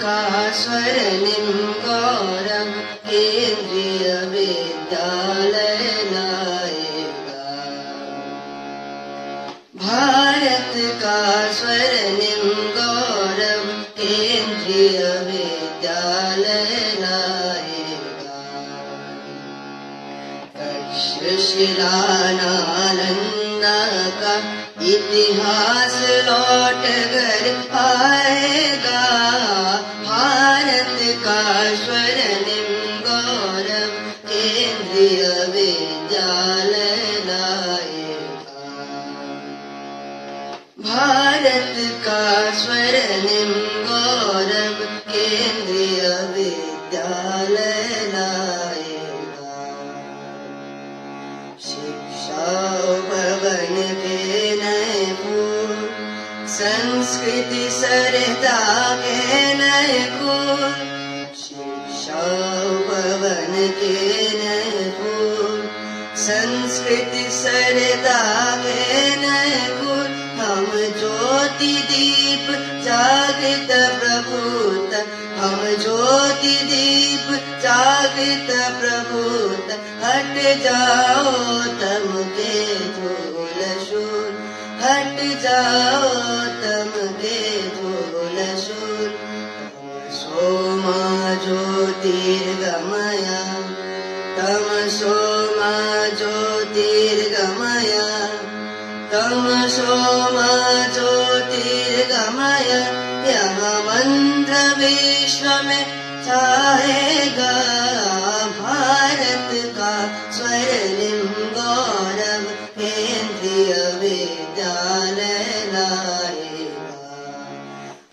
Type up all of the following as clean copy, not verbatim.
का स्वर्णिम गौरव केंद्रीय विद्यालय लाएगा। भारत का स्वर्णिम गौरव केंद्रीय विद्यालय लाएगा। तक्षशिला नालंदा का इतिहास लौट कर आएगा। भारत का स्वर्णिम गौरव केंद्रीय विद्यालय लाएगा। भारत का स्वर्णिम गौरव केंद्रीय विद्यालय लाएगा। शिक्षा भवन के नए फूल, संस्कृति सरदा के नए फूल। शिक्षा भवन के नए फूल, संस्कृति सरदा के नए फूल। हम ज्योति दीप जागृत प्रभुत, हम ज्योति दीप जागृत प्रभुत। हट जाओ तम के धूल शूल, हट जाओ तम के धूल शूल। सोमा ज्योतिर्गमया, तमसो मा ज्योतिर्गमया, तमसो मा ज्योतिर्गमय। यह मंत्र विश्व में छाएगा। भारत का स्वर्णिम गौरव केंद्रीय विद्यालय लाएगा।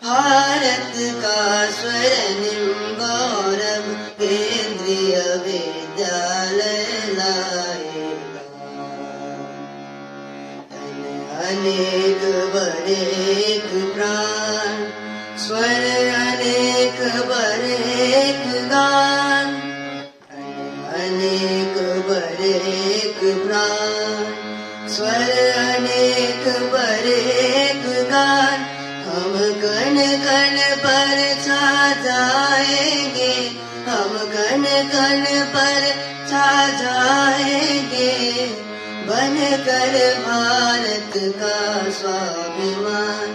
भारत का स्वर्णिम गौरव केंद्रीय विद्यालय लाएगा। अनेक बड़े एक प्राण, स्वर अनेक बड़े एक गान। अनेक बड़े एक प्राण, स्वर अनेक बड़े एक गान। हम कण कण पर छा जाएंगे, हम कण कण पर छा जाएंगे। बनकर भारत का स्वाभिमान,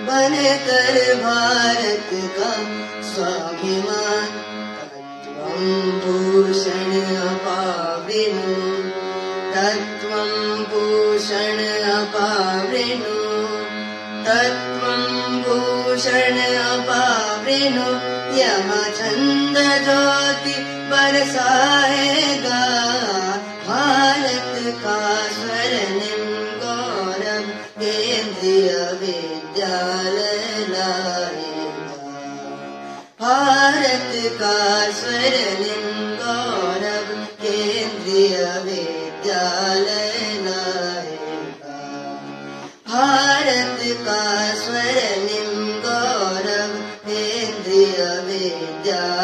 बनकर भारत का स्वाभिमान। तत्वं भूषण अपावृणु, तत्वं भूषण अपावृणु, तत्वं भूषण अपावृणु। यह छंद ज्योति बरसाएगा। भारत का स्वर्णिम गौरव केंद्रीय विद्यालय लाएगा। भारत का स्वर्णिम गौरव केंद्रीय विद्यालय लाएगा। भारत का स्वर्णिम गौरव केंद्रीय विद्यालय